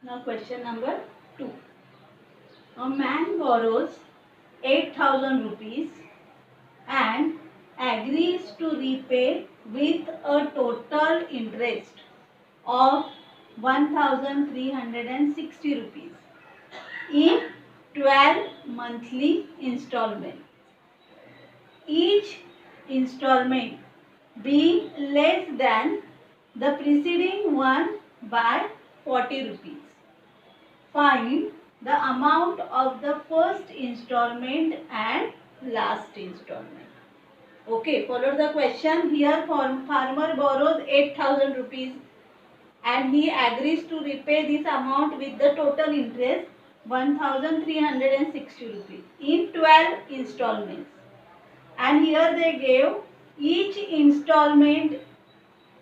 Now question number 2. A man borrows 8,000 rupees and agrees to repay with a total interest of 1,360 rupees in 12 monthly installments. Each installment being less than the preceding one by 40 rupees. Find the amount of the first installment and last installment. Okay, follow the question. Here farmer borrows 8,000 rupees and he agrees to repay this amount with the total interest 1,360 rupees in 12 installments. And here they gave each installment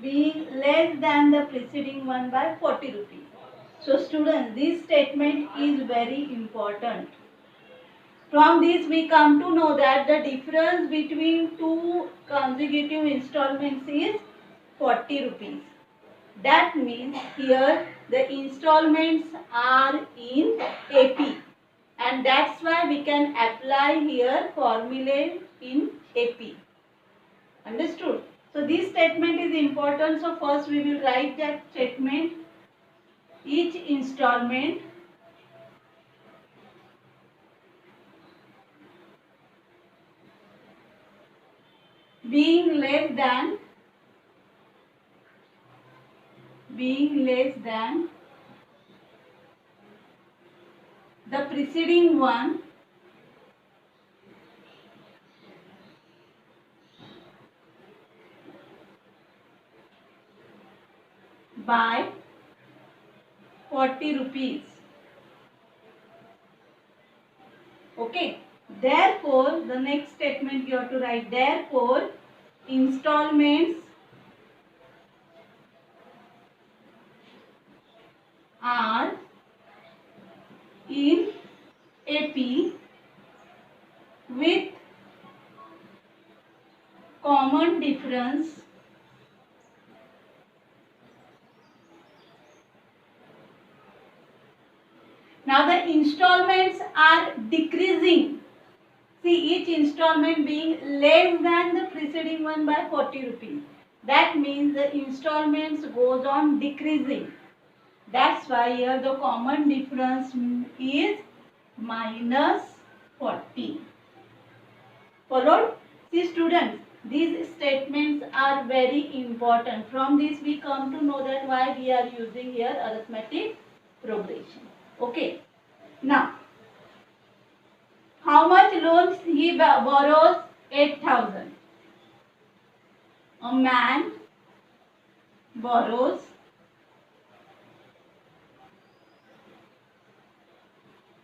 being less than the preceding one by 40 rupees. So students, this statement is very important. From this we come to know that the difference between two consecutive installments is 40 rupees. That means here the installments are in AP and that's why we can apply here formula in AP. Understood? So this statement is important. So first we will write that statement. Each installment being less than the preceding one by 40 rupees. Okay. Therefore, the next statement you have to write. Therefore, installments are in AP with common difference Now the installments are decreasing. See, each installment being less than the preceding one by 40 rupees. That means the installments goes on decreasing. That's why here the common difference is minus 40. Followed? See students, these statements are very important. From this we come to know that why we are using here arithmetic progression. Okay. Now, how much loans he borrows? 8,000. A man borrows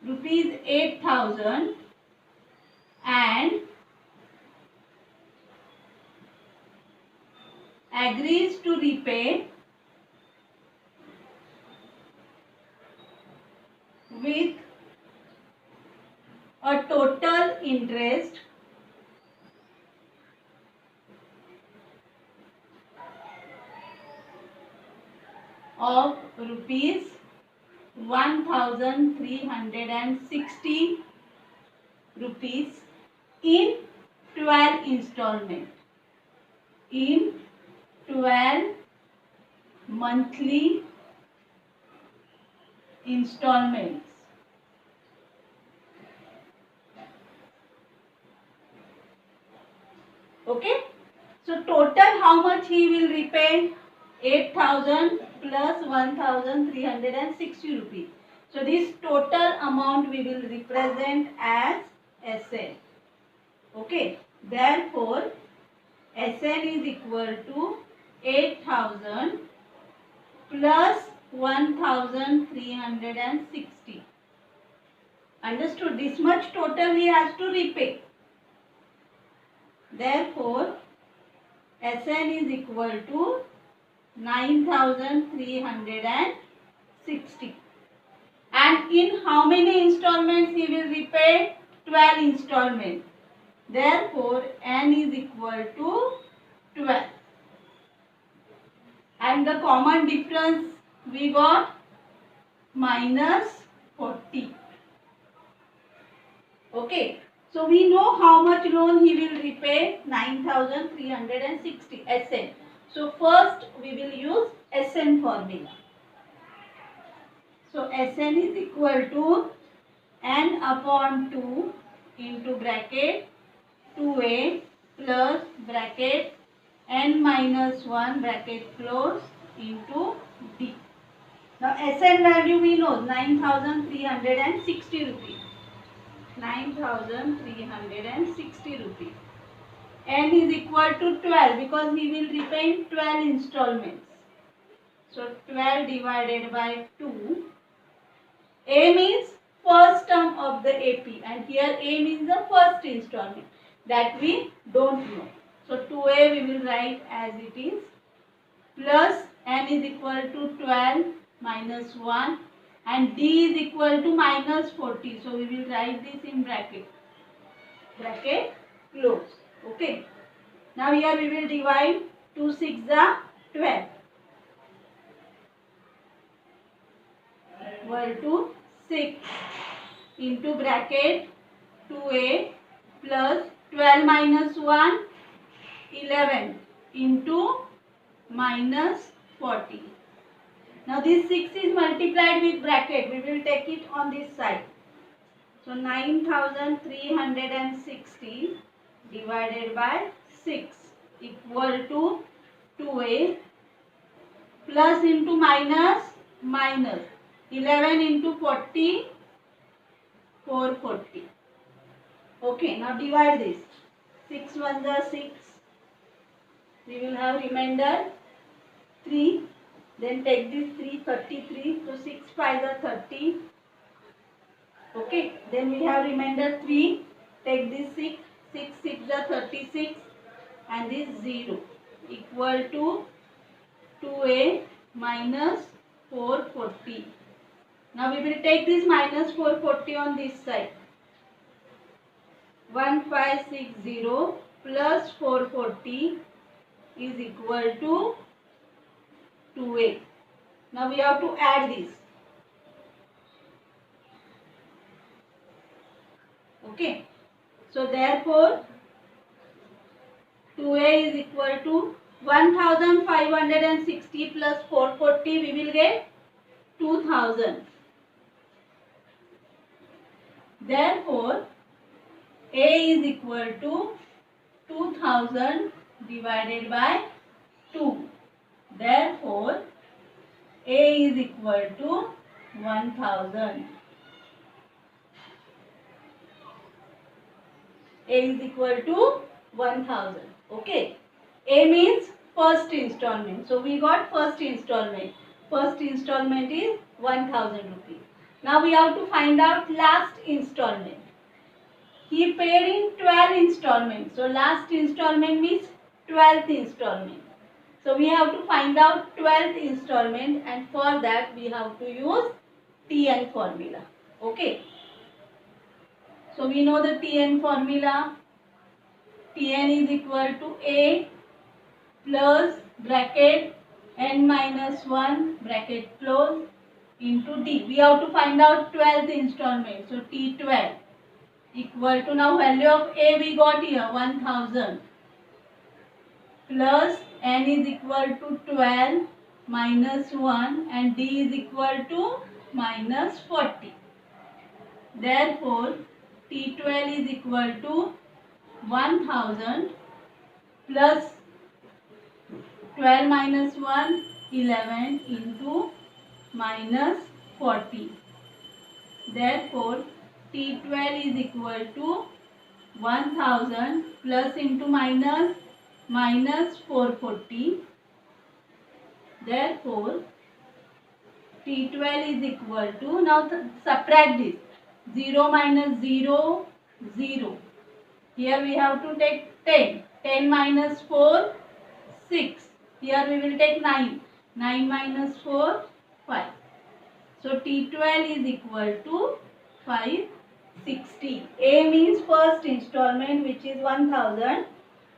rupees 8,000 and agrees to repay with a total interest of rupees 1,360 rupees in 12 installment. In 12 monthly installments. Okay. So total how much he will repay? 8,000 plus 1,360 rupees. So this total amount we will represent as SN. Okay. Therefore, SN is equal to 8,000 plus 1,360. Understood? This much total he has to repay. Therefore, SN is equal to 9,360. And in how many installments he will repay? 12 installments. Therefore, N is equal to 12. And the common difference we got minus 40. Okay. So we know how much loan he will repay, 9,360 SN. So first we will use SN formula. So SN is equal to n upon 2 into bracket 2a plus bracket n minus 1 bracket close into d. Now SN value we know 9,360 rupees. 9,360 rupees. N is equal to 12 because he will repay in 12 installments. So 12 divided by 2. A means first term of the AP and here A means the first installment that we don't know. So 2A we will write as it is plus N is equal to 12 minus 1 and D is equal to minus 40. So we will write this in bracket. Bracket close. Okay. Now here we will divide 2 6 the 12. Equal to 6 into bracket 2a plus 12 minus 1 11 into minus 40. Now this 6 is multiplied with bracket. We will take it on this side. So 9,360 divided by 6 equal to 2a plus into minus minus 11 into 40 440. Okay, now divide this. 6 1 the 6. We will have remainder 3. Then take this 3 33. So 6 5 the 30. Okay, then we have remainder 3. Take this 6. 6 6 the 36 and this 0 equal to 2a minus 440. Now we will take this minus 440 on this side. 1560 plus 440 is equal to 2a. Now we have to add this. Okay. So therefore 2a is equal to 1560 plus 440 we will get 2000. Therefore a is equal to 2000 divided by 2. Therefore a is equal to 1000. A is equal to 1000. Okay. A means first installment. So we got first installment. First installment is 1000 rupees. Now we have to find out last installment. He paid in 12 installments. So last installment means 12th installment. So we have to find out 12th installment and for that we have to use TN formula. Okay. So we know the TN formula. TN is equal to A plus bracket n minus 1 bracket close into D. We have to find out 12th installment. So T12 equal to, now value of A we got here 1000 plus n is equal to 12 minus 1 and D is equal to minus 40. Therefore T12 is equal to 1000 plus 12 minus 1 11 into minus 40. Therefore T12 is equal to 1000 plus into minus 440. Therefore T12 is equal to, now subtract this, 0 minus 0 0. Here we have to take 10. 10 minus 4 6. Here we will take 9. 9 minus 4 5. So T12 is equal to 560. A means first installment which is 1000.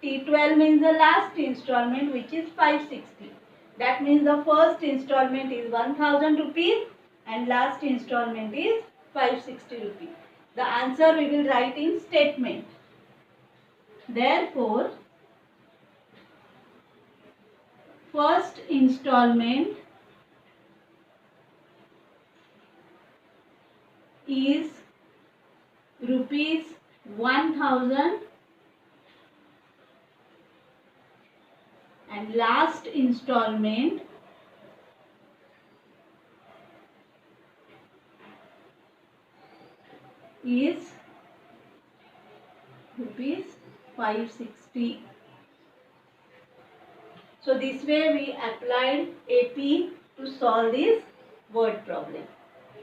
T12 means the last installment which is 560. That means the first installment is 1000 rupees and last installment is 560 rupees. The answer we will write in statement. Therefore, first installment is rupees 1000 and last installment is rupees 560. So this way we applied AP to solve this word problem.